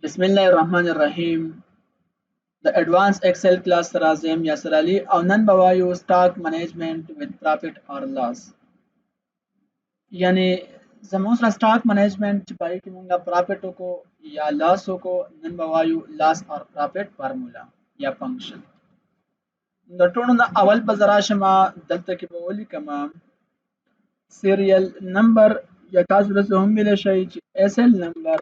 बिस्मिल्लाहिर्रहमानिर्रहीम The advanced Excel class Razim Yasir Ali او نن به وایو stock management with profit or loss یعنی زموږ سره stock management چې پای کې مونږه profit وکړو یا loss وکړو نن به وایو loss or profit formula یا function د ټولو نه اول به زرا شمه دلته کې به ولیکم serial number یا تاسو له هم ویل شي چې SL number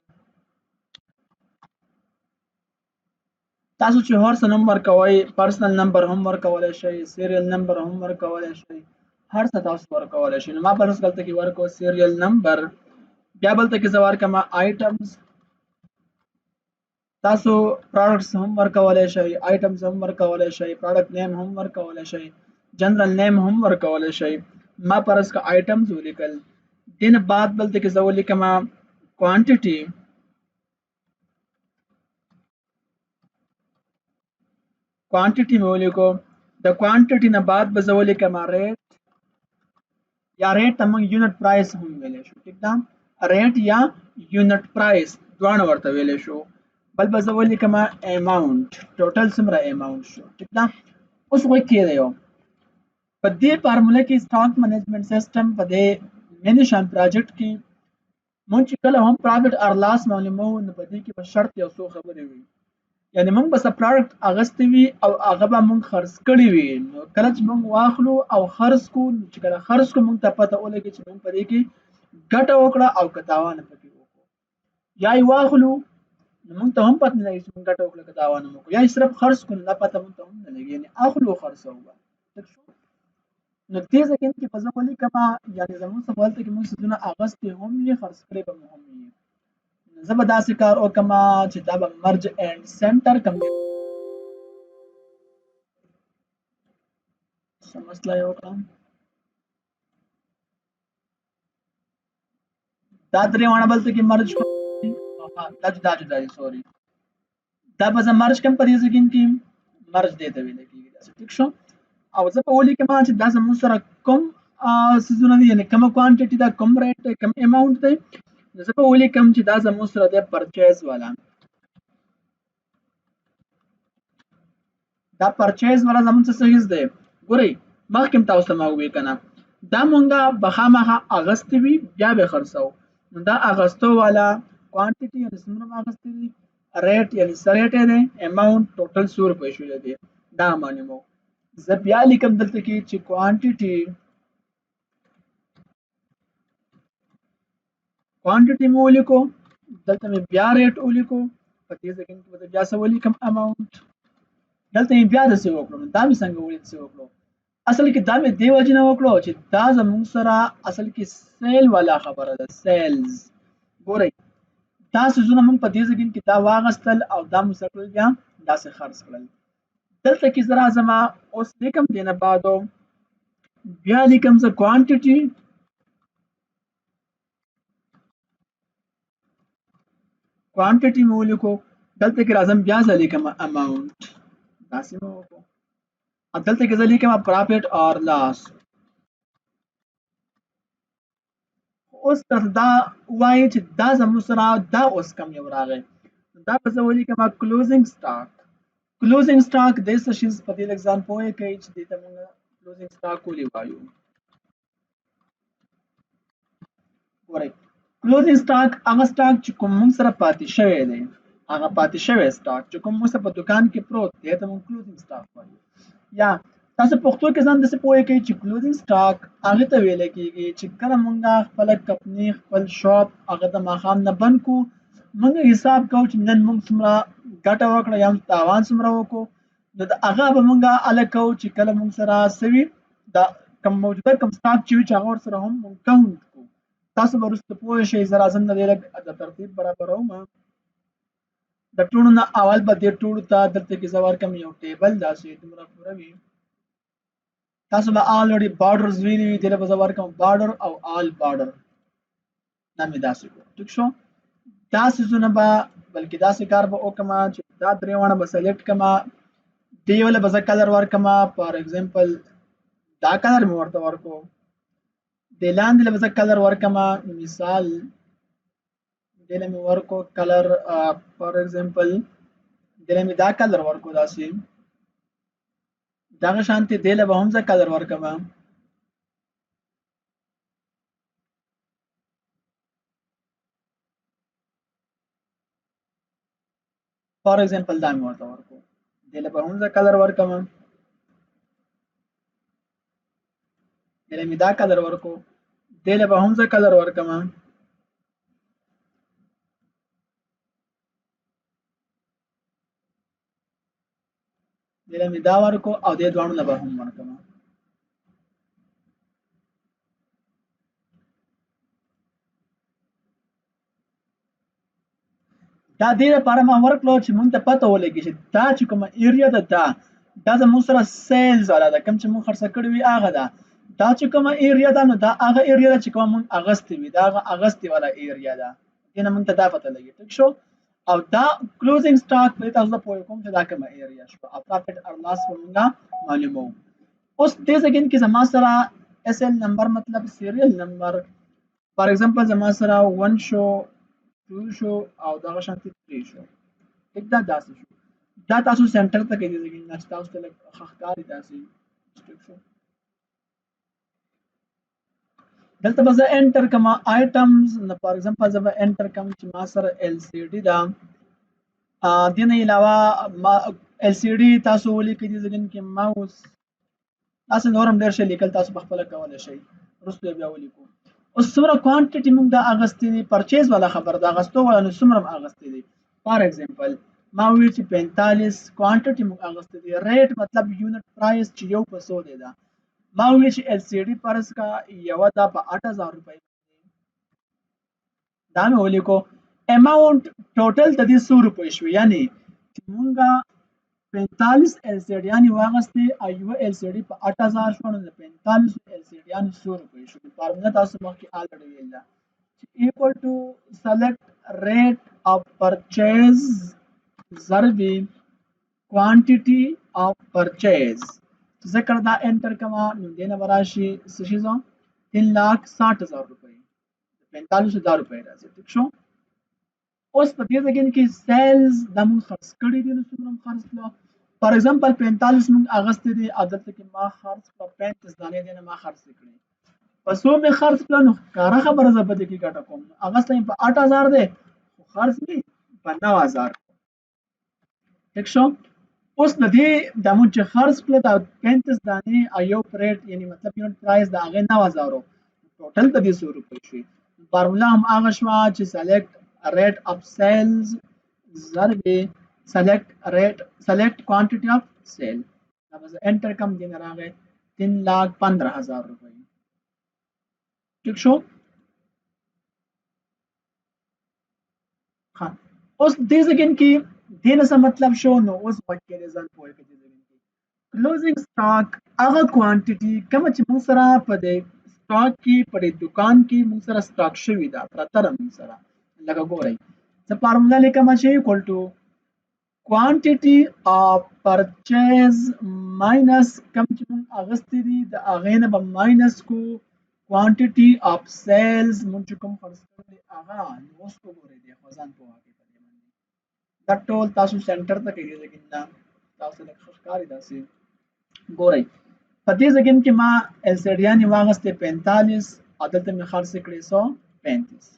تاسو چې هر څه نمبر کوي پرسنل نمبر هم ورکولای شي سیریل نمبر هم ورکولای شي هر څه تاسو ورکولای شي نو ما پرس غلطه کې ورکو سیریل نمبر بیا بلته کې زوار کما آیټمز تاسو پروډکټس هم ورکولای شي آیټمز هم ورکولای شي پروډکټ نیم هم ورکولای شي جنرال نیم هم ورکولای شي ما پرس کا آیټمز ولیکل دین بعد بلته کې زو لیکما کوانټیټي क्वांटिटी में बोले को the quantity ना बाद बजवले कमा रेट या रेट तमंग यूनिट प्राइस हम वेले शो ठीक ना रेट या यूनिट प्राइस द्वान वर्त वेले शो बल बजवले कमा अमाउंट टोटल समरा अमाउंट शो ठीक ना उस वो के दियो पदे फार्मूला की स्टॉक मैनेजमेंट सिस्टम पदे मेनिशन प्रोजेक्ट की मुंच कल हम प्रॉफिट और लॉस मालूमो न पदे की शर्त या सो खबर हुई یعنی موږ به پروډکټ اغستې وي او هغه به موږ خرڅ کړی وي نو کله چې موږ واخلو او خرڅ کو چې کله خرڅ کو موږ ته پته ولګي چې موږ په دې کې ګټه وکړه او که تاوان پکې وکړو یا یې واخلو نو موږ ته هم پته نه لګي چې موږ ګټه وکړه که تاوان وکړو یا یې صرف خرڅ کو نه پته موږ ته هم نه لګي یعنی اخلو خرڅو نو دې ځکه چې په ځکه کما یعنی زموږ څه ولته کې موږ سونه اغستې هم یې خرڅ کړی به هم یې زبر داسې کار وکما چې دا به مرج اینڈ سنټر کم مسله یو کړم دا درې وانه بلته کې مرج کوم دا جدا دي سوري دا به مرج کم پرې ځکین کې مرج دیته ویل کېږي دا ټیک شو او زه په ولي کې ما چې دا زموږ سره کوم سيزونه دي یعنی کوم کوانټیټي دا کوم ریټ کوم اماونت دی زه په ولي کوم چې دا زموږ سره د پرچیز والا دا پرچیز والا زموږ څه سیز دی ګورئ مخکې تاسو ما وې کنه دا مونږه بخامه اغستې وی بیا به خرڅو دا اغستو والا کوانټیټي یعنی څومره اغستې دي ریټ یعنی سریټ دی اماونت ټوټل 100 روپے شو دی دا مانیمو زه بیا لیکم دلته کې چې क्वांटिटी में लिखो दलते में ब्या रेट लिखो पति सेकंड के बदले ब्या से लिखम अमाउंट दलते में ब्या से वकलो दामी संग वली से वकलो असल की दामी देव जन वकलो چې دا زمون سره اصل کې سیل والا خبره ده سیلز ګورئ دا سيزونه موږ په دې ځکه کې دا واغستل او دا مسکل بیا دا څه خرڅ کړل دلته کې زرا زما اوس لیکم دینه بعدو بیا لیکم ز کوانټیټي क्वांटिटी में लिखो दलते के राजम ब्याज लिखम अमाउंट दासी में को अब दलते के लिखम प्रॉफिट और लॉस उस دا وای چې دا زموږ سره دا اوس کم یو راغی دا په ځولې کې ما کلوزینګ سٹاک د څه شي په دې لګزان پوهه کوي چې د موږ کلوزینګ سٹاک کولی وایو ورای کلوزینګ سٹاک هغه سٹاک چې کوم موږ سره پاتې شوی دی هغه پاتې شوی سٹاک چې کوم موږ په دکان کې پروت دی ته موږ کلوزینګ سٹاک وایو یا تاسو پښتو کې ځان د څه پوهه کوي چې کلوزینګ سٹاک هغه ته ویل کېږي چې کله موږ خپل کمپنی خپل شاپ هغه د ماخام نه بند کو موږ حساب کوو چې نن موږ څومره ګټه وکړه یا تاوان څومره وکړو نو د هغه به موږ الکو چې کله موږ سره سوي دا کوم موجوده کوم سٹاک چې هغه سره هم موږ کاونټ کو تاسو ورسته پوه شئ زرا زم نه د ترتیب برابروم د ټولو نه اول به د ټولو ته دلته کې زوار کم یو ټیبل داسې تمره پوره وي تاسو به already borders ویلي وي دله به زوار کم border او all border نامې داسې کو ټیک شو داسې زونه به بلکې داسې کار به وکما چې دا درې وانه به سلیکټ کما دی ولا به کلر ورکما فار ایگزامپل دا کلر مې ورته ورکو د لاندې له به کلر ورکما مثال دله مې ورکو کلر فار ایگزامپل دله مې دا کلر ورکو داسې دغه شانتي دله به هم زه کلر ورکم فار ایگزامپل دا مې ورته ورکو دله به هم زه کلر ورکم دله مې دا کلر ورکو دله به هم زه کلر ورکم دله مې دا ورکو او دې دوانو له به هم ورکم دا دې لپاره ما ورکړو چې مونږ ته پته ولګي چې دا چې کومه ایریا ده دا زموږ سره سیلز والا ده کوم چې مونږ خرڅه کړې وي هغه ده دا چې کومه ایریا ده نو دا هغه ایریا ده چې کومه مونږ اغستې وي دا هغه اغستې والا ایریا ده دې نه مونږ ته دا پته لګي ټیک شو او دا کلوزینګ سټاک په تاسو ته پوه کوم چې دا کومه ایریا شو او پروفټ اور لاس مونږه معلومو اوس دې ځکه کې زما سره اس ال نمبر مطلب سیریل نمبر فار ایگزامپل زما سره 1 شو 2 شو او دغه شانتي 3 شو ټیک دا داسې شو دا تاسو سنټر ته کې دي نه تاسو ته خخکاری داسې ټیک شو دلته به زه انټر کما آیټمز نو فار ایگزامپل زه به انټر کم چې ما سره ال سی ډي دا دې نه علاوه ما ال سی ډي تاسو ولیکئ دې ځګن کې ماوس تاسو نورم ډیر شي لیکل تاسو په خپل کولای شئ وروسته بیا ولیکو اوس څومره کوانټیټي موږ د اغستې دي پرچیز والا خبر د اغستو والا نو څومره اغستې دي فار ایگزامپل ما ویل چې 45 کوانټیټي موږ اغستې دي ریټ مطلب یونټ پرایس چې یو په 100 دی دا ما ویل چې ال سی ډي پرس کا یو دا په 8000 روپۍ دا مې ولیکو اماونت ټوټل د دې 100 روپۍ شو یعنی چې مونږه 45 ال سی ډي یعنی واغستې او یو ال سی ډي په 8000 شو نو 45 ال سی ډي یعنی 100 روپۍ شو فارمولا تاسو مخکې الریډي ویل دا equal to select rate of purchase ضربي quantity of purchase ذکر دا انټر کما نو دینه براشي سشیزو 3,60,000 روپۍ 45,000 روپۍ راځي ٹھیک شو اوس په دې ځای کې سیلز د موږ خرڅ کړي دي نو څومره خرڅ کړو فار ایگزامپل 45 موږ اغستې دي عادت کې ما خرڅ کړ 35 دانې دي ما خرڅ کړي پس و مې خرڅ کړ نو کاره خبره زه په دې کې ګټه کوم اغستې په 8000 دی خو خرڅ دي په 9000 ٹھیک شو اوس د دې د موږ چې خرڅ کړ د 35 دانې ایو پریټ یعنی مطلب یونټ پرایس د هغه 9000 ټوټل د دې 100 روپۍ شي فارمولا هم هغه شو چې سلیکټ rate of sales ضربې select quantity of sale دا به انټر کم دین راغی 3,15,000 روپۍ ٹھیک شو ها اوس دې ځګن کې دینه څه مطلب شو نو اوس پکې ريزلټ پوهه کې ځګن کې کلوزینګ سٹاک هغه کوانټیټي کوم چې موږ سره په دې سٹاک کې په دکان کې موږ سره سٹاک شوی دا پرته موږ سره لکه ګورئ the formula لیکم چې equal to quantity of purchase minus کم چې موږ اغستې دي د هغې نه به ماینس کو quantity of sales موږ چې کوم خرڅ کړي هغه نو اوس وګورئ دی خو ځان پوهه کې پدې باندې دا ټول تاسو سنټر ته کوي لیکن دا تاسو له ښکاری داسې ګورئ په دې ځګن کې ما ال سی ډي یعنی واغستې 45 عادت مې خرڅ کړي 135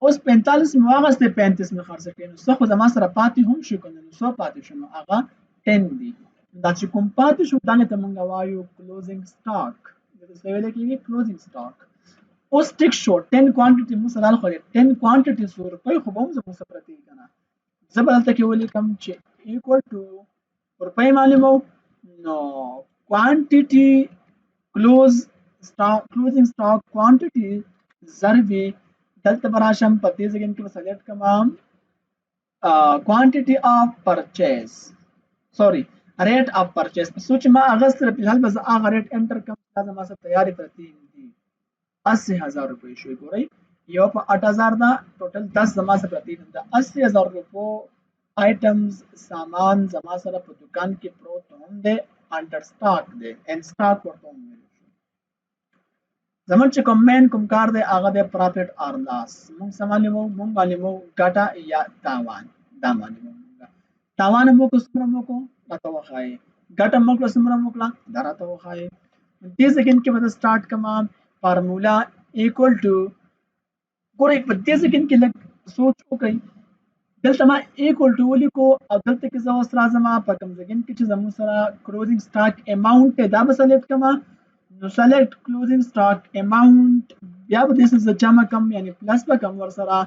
اوس 45 مې واغستې 35 مې خرڅ کړي نو څه خو زما سره پاتې هم شو کنه نو څو پاتې شو نو هغه 10 دي دا چې کوم پاتې شو دا ته مونږ وایو کلوزینګ سٹاک دا څه ویل کېږي کلوزینګ سٹاک اوس ټیک شو 10 کوانټیټي مو سره خو 10 کوانټیټي سو روپۍ خو به هم زموږ سره پرتی کنه زبرته کې ولیکم چې equal to روپۍ معلومو نو quantity closing stock quantity ضربې دلته براشم په دې ځای کې سلیکټ کما quantity of purchase sorry rate of purchase سوچ ما اغست په حال بس هغه ریټ انټر کوم دا ما سره تیاری پرتی دي 80,000 روپۍ شوی ګورئ یو په 8000 دا ټوټل 10 زما سره پرتی دا 80,000 روپو آیټمز سامان زما سره په دکان کې پروت هم دی انډر سٹاک دی ان سٹاک ورته زمون چې کوم مین کوم کار دی هغه د پروفیټ اور لاس مونږ سمالمو مونږ معلومو ګټه یا تاوان دا معلومو تاوان مو کو سمره مو کو راته وخای ګټه مو کو سمره مو کړه دا راته وخای دې سکند کې به سٹارټ کما فارمولا ایکوال ټو ګورې په دې سکند کې لږ سوچ وکړئ دلته ما ایکوال ټو ولیکو او دلته کې زه اوس راځم په کوم ځای کې چې زموږ سره کلوزینګ سٹاک اماونت دا به سلیکټ کما نو سلیکټ کلوزینګ سٹاک اماونت بیا به دې څه جمع کم یعنی پلس به کم ور سره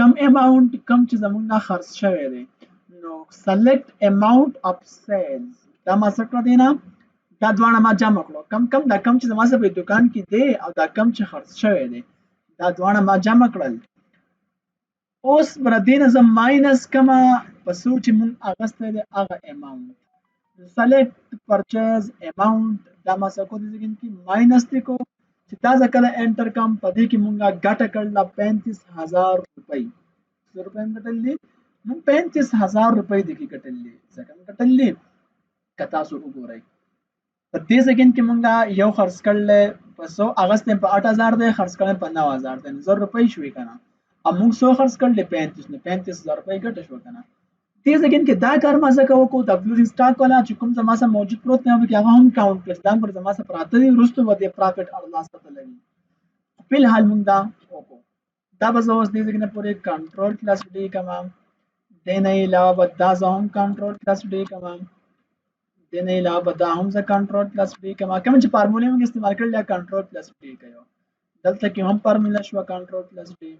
کم اماونت کم چې زموږ نه خرڅ شوی دی نو سلیکټ اماونت اف سیلز دا ما څه کړ دی نه دا دواړه ما جمع کړو کم کم دا کم چې زما سره په دکان کې دی او دا کم چې خرڅ شوی دی دا دواړه ما جمع کړل اوس بر دې نه زه ماینس کما په څو چې مونږ اغستی دی هغه اماونت سلیکټ پرچیز اماونت دا ما څه کو دي کې ماینس دی کو چې دا ځکه کله انټر کم په دې کې مونږه ګټه کړله 35000 روپۍ څو روپۍ ګټلې مونږ 35000 روپۍ دې کې ګټلې څنګه ګټلې که تاسو وګورئ په دې سکند کې مونږه یو خرڅ کړل په 100 اگست په 8000 دی خرڅ کړل په 9000 دی 1000 روپۍ شوې کنه अब موږ 100 خرڅ کړل 35 نه 35000 روپۍ ګټه شو کنه دې سکند کې دا کار ما زکه وکړو د کلوزینګ سٹاک والا چې کوم زما سره موجود پروت نه وي هغه هم کاونټ کړل دا پر زما سره پراته دي وروسته و دې پروفټ اور لاس پته لګي په الحال مونږ دا وکړو دا به زه اوس دې سکند پورې کنټرول پلس ډی کما دې نه علاوه دا زه هم کنټرول پلس ډی کما دې نه علاوه دا هم زه کنټرول پلس ډی کما کوم چې فارمولې موږ استعمال کړل یا کنټرول پلس ډی کيو دلته کې هم فارمولا شو کنټرول پلس ډی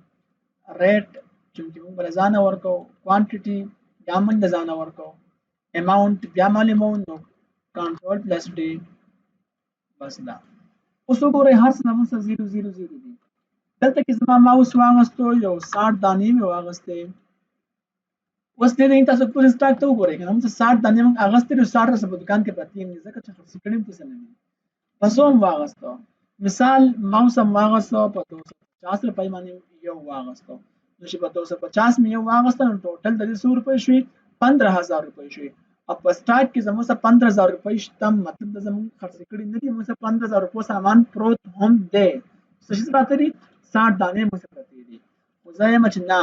ریټ چې موږ بل ځان ورکو کوانټیټي یا موږ ځان ورکو اماونت بیا معلومو نو کنټرول پلس ډی بس دا اوس وګورئ هر څه موږ 000 دي دلته کې زما ماوس واغستو یو 60 دانې مې واغستې اوس دې نه تاسو پوره سٹاک ته وګورئ کنه موږ 60 دانې موږ اغستې 60 رسې په دکان کې پاتې نه ځکه چې خرڅ کړم څه نه دي پس هم واغستو مثال ماوس هم واغستو په 250 روپۍ باندې یو واغستو نو چې په 250 مې یو واغستو نو ټوټل د 100 روپۍ شوي 15000 روپۍ شوي او په سٹاک کې زموږ سره 15000 روپۍ شته مطلب د زموږ خرڅ کړي نه دي موږ سره 15000 روپۍ سامان پروت هم دی څه شي پاتې دي 60 دانې موږ سره پاتې دي خو زه یم چې نه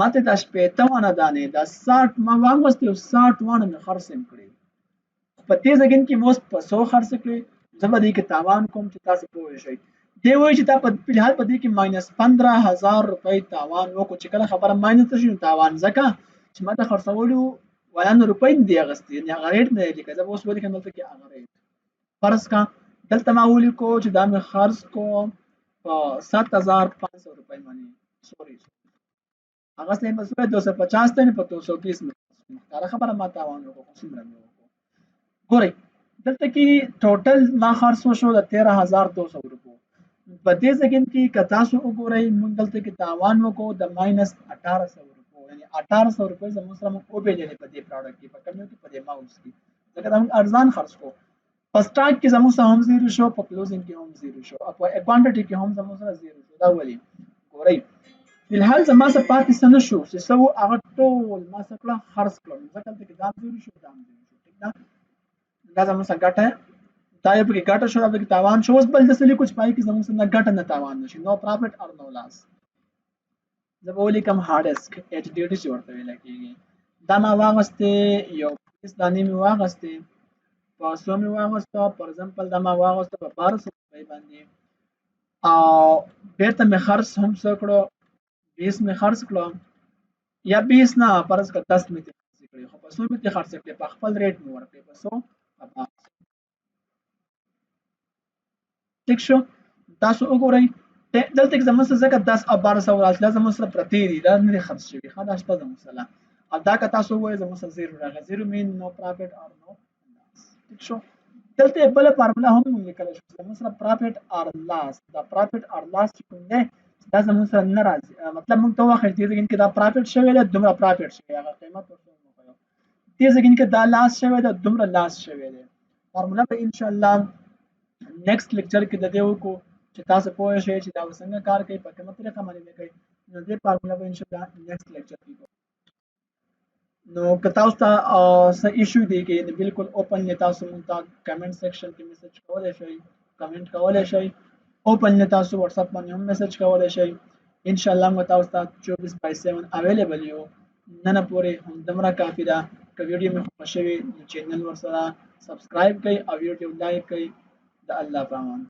ماته د شپېته ونه دانې د 60 ما واغستې او 60 ونه مې خرڅ هم کړي په دې ځای کې مو په 100 خرڅ کړي زه به دې کې تاوان کوم چې تاسو پوه شئ دی وایي چې تا په فلحال په دې کې ماینس 15000 روپۍ تاوان وکړو چې کله خبره ماینس شي نو تاوان ځکه چې ما ته خرڅولو ویان روپۍ دی اغستې یعنې هغه ریټ مې لیکه زه به اوس ولیکم دلته کې هغه ریټ فرض کا دلته ما ولیکو چې دا مې خرڅ کو په 7500 روپۍ باندې سوري هغه څه په 250 ته په 220 مې دا خبره ما تاوان وکړو څومره مې وکړو ګورئ دلته کې ټوټل ما خرڅ وشو د 13200 روپۍ په دې سکند کې که تاسو وګورئ موږ دلته کې تاوان وکړو د ماینس 1800 روپۍ یعنې 1800 روپۍ زموږ سره موږ وبېللې په دې پروډکټ کې په کمیو کې په دې ماوس کې ځکه دا موږ ارزان خرڅ کوو په سٹاک کې زموږ سره هم 0 شو په کلوزینګ کې هم 0 شو او په کوانټیټي کې هم زموږ سره 0 شو دا ولې ګورئ فلحال زما څه پاتې څه نه شو چې څه وو هغه ټول ما څه کړه خرڅ کړل ځکه دلته کې دا 0 شو دا 0 شو ټیک ده دا زموږ سره ګټه دا یو پکې ګټه شو دا پکې تاوان شو اوس بل داسې لیکو چې پای کې زموږ سره نه ګټه نه تاوان نشي نو پروفټ اور نو لاس زه به ولیکم هارد ډیسک ایچ ډي ډي چې ورته ویل کېږي دا ما واغستې یو 20 دانې مې واغستې په 100 مې واغسته فار ایگزامپل دا ما واغسته په 1200 روپۍ باندې او بیرته مې خرڅ هم څه کړو 20 مې خرڅ کړو یا 20 نه فرض کړه 10 مې خرڅ کړې خو په 100 مې خرڅ کړې په خپل ریټ مې ورکړې په 100 ټیک شو تاسو وګورئ دلته کې زموږ سره ځکه 10 او 1200 راځي دا زموږ سره پرتی دي دا نه خرڅ شوي ښه دا شته زموږ سره او دا که تاسو وایئ زموږ سره 0 راغی 0 مین نو پروفټ اور نو لاس ټیک شو دلته بل فارمولا هم لیکل شو زموږ سره پروفټ اور لاس دا پروفټ اور لاس کوم دی دا زموږ سره نه راځي مطلب موږ ته واخلې دې کې دا پروفټ شوی دی دومره پروفټ شوی هغه قیمت ورته وکړو دې کې دا لاس شوی دی دومره لاس شوی دی فارمولا به ان شاء الله نیکسٹ لیکچر کې د دې وکړو چې تاسو پوه شئ چې دا څنګه کار کوي په کومه طریقه باندې کوي نو دې فارمولا به ان شاء الله نیکسٹ لیکچر کې کوو نو که تاسو ته څه ایشو دی کې بالکل اوپن تاسو مونږ ته کمنټ سیکشن کې میسج کولای شئ کمنټ کولای شئ اوپن تاسو واتس اپ باندې هم میسج کولای شئ ان شاء الله موږ تاسو ته 24/7 اویلیبل یو نن پورې هم دمره کافی ده که ویډیو مې خوښ شوي نو چینل ورسره سبسکرایب کړئ او ویډیو لایک کړئ د الله په امان